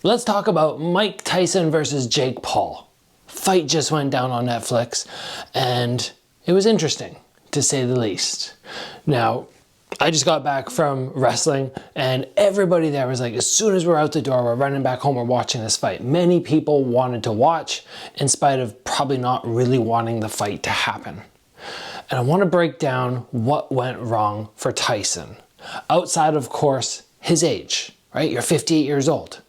Let's talk about Mike Tyson versus Jake Paul. Fight just went down on Netflix and it was interesting, to say the least. Now, I just got back from wrestling and everybody there was like, as soon as we're out the door, we're running back home, we're watching this fight. Many people wanted to watch in spite of probably not really wanting the fight to happen. And I want to break down what went wrong for Tyson. Outside, of course, his age, right? You're 58 years old.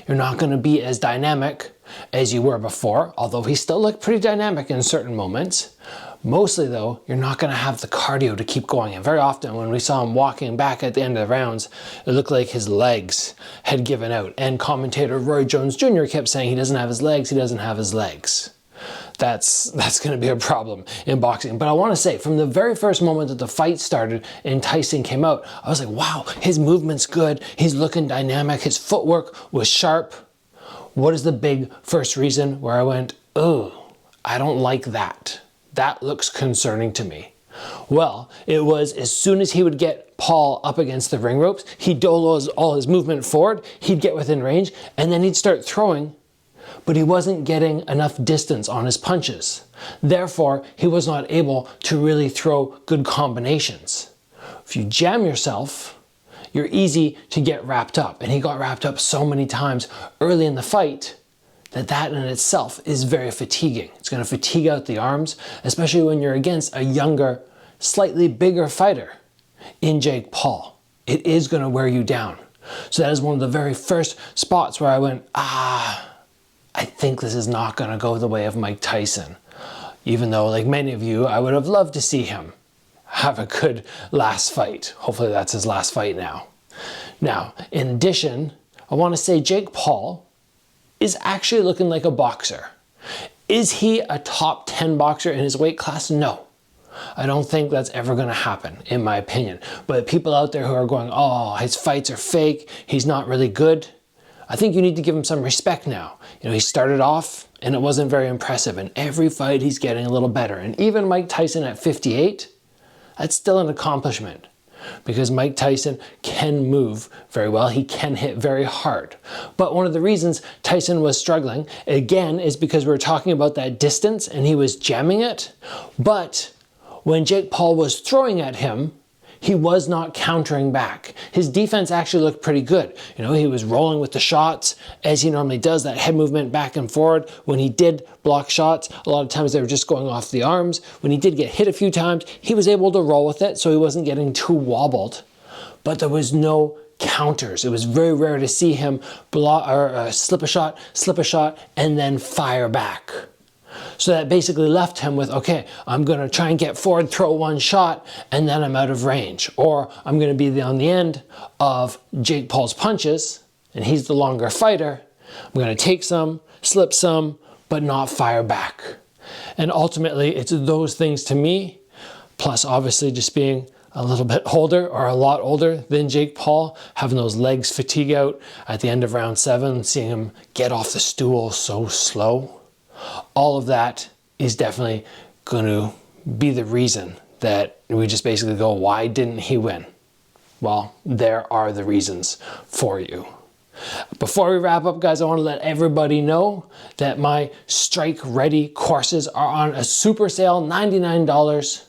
You're not going to be as dynamic as you were before, although he still looked pretty dynamic in certain moments. Mostly though, you're not going to have the cardio to keep going. And very often when we saw him walking back at the end of the rounds, it looked like his legs had given out. And commentator Roy Jones Jr. kept saying he doesn't have his legs, he doesn't have his legs. That's going to be a problem in boxing. But I want to say, from the very first moment that the fight started and Tyson came out, I was like, wow, his movement's good. He's looking dynamic. His footwork was sharp. What is the big first reason where I went, oh, I don't like that. That looks concerning to me. Well, it was as soon as he would get Paul up against the ring ropes, he'd dole all his movement forward, he'd get within range, and then he'd start throwing, but he wasn't getting enough distance on his punches. Therefore, he was not able to really throw good combinations. If you jam yourself, you're easy to get wrapped up. And he got wrapped up so many times early in the fight that in itself is very fatiguing. It's going to fatigue out the arms, especially when you're against a younger, slightly bigger fighter in Jake Paul. It is going to wear you down. So that is one of the very first spots where I went, I think this is not going to go the way of Mike Tyson. Even though, like many of you, I would have loved to see him have a good last fight. Hopefully that's his last fight now. Now, in addition, I want to say Jake Paul is actually looking like a boxer. Is he a top 10 boxer in his weight class? No. I don't think that's ever going to happen, in my opinion. But people out there who are going, oh, his fights are fake, he's not really good, I think you need to give him some respect now. You know, he started off and it wasn't very impressive, and every fight he's getting a little better. And even Mike Tyson at 58, that's still an accomplishment, because Mike Tyson can move very well. He can hit very hard. But one of the reasons Tyson was struggling, again, is because we were talking about that distance and he was jamming it. But when Jake Paul was throwing at him, he was not countering back. His defense actually looked pretty good. You know, he was rolling with the shots as he normally does, that head movement back and forward. When he did block shots, a lot of times they were just going off the arms. When he did get hit a few times, he was able to roll with it, so he wasn't getting too wobbled. But there was no counters. It was very rare to see him slip a shot, and then fire back. So that basically left him with, okay, I'm going to try and get forward, throw one shot, and then I'm out of range. Or I'm going to be on the end of Jake Paul's punches, and he's the longer fighter. I'm going to take some, slip some, but not fire back. And ultimately, it's those things to me, plus obviously just being a little bit older, or a lot older than Jake Paul, having those legs fatigue out at the end of round 7, seeing him get off the stool so slow. All of that is definitely going to be the reason that we just basically go, why didn't he win? Well, there are the reasons for you. Before we wrap up, guys, I want to let everybody know that my Strike Ready courses are on a super sale, $99.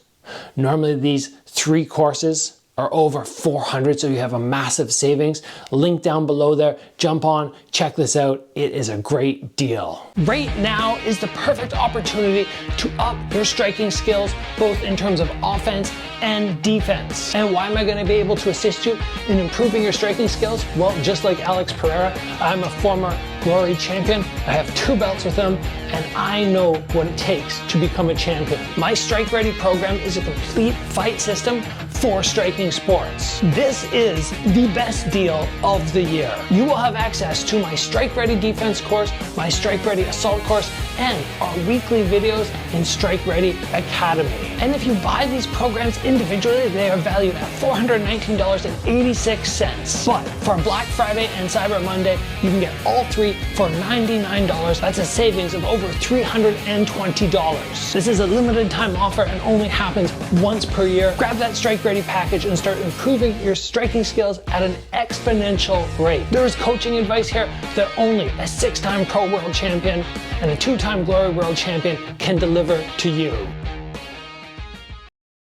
Normally these 3 courses are over $400, so you have a massive savings. Link down below there. Jump on, check this out. It is a great deal. Right now is the perfect opportunity to up your striking skills, both in terms of offense and defense. And why am I going to be able to assist you in improving your striking skills? Well, just like Alex Pereira, I'm a former Glory champion. I have 2 belts with him, and I know what it takes to become a champion. My Strike Ready program is a complete fight system for striking sports. This is the best deal of the year. You will have access to my Strike Ready defense course, my Strike Ready assault course, and our weekly videos in Strike Ready Academy. And if you buy these programs individually, they are valued at $419.86. But for Black Friday and Cyber Monday, you can get all 3 for $99. That's a savings of over $320. This is a limited time offer and only happens once per year. Grab that Strike Ready ready package and start improving your striking skills at an exponential rate. There is coaching advice here that only a 6-time pro world champion and a 2-time glory world champion can deliver to you.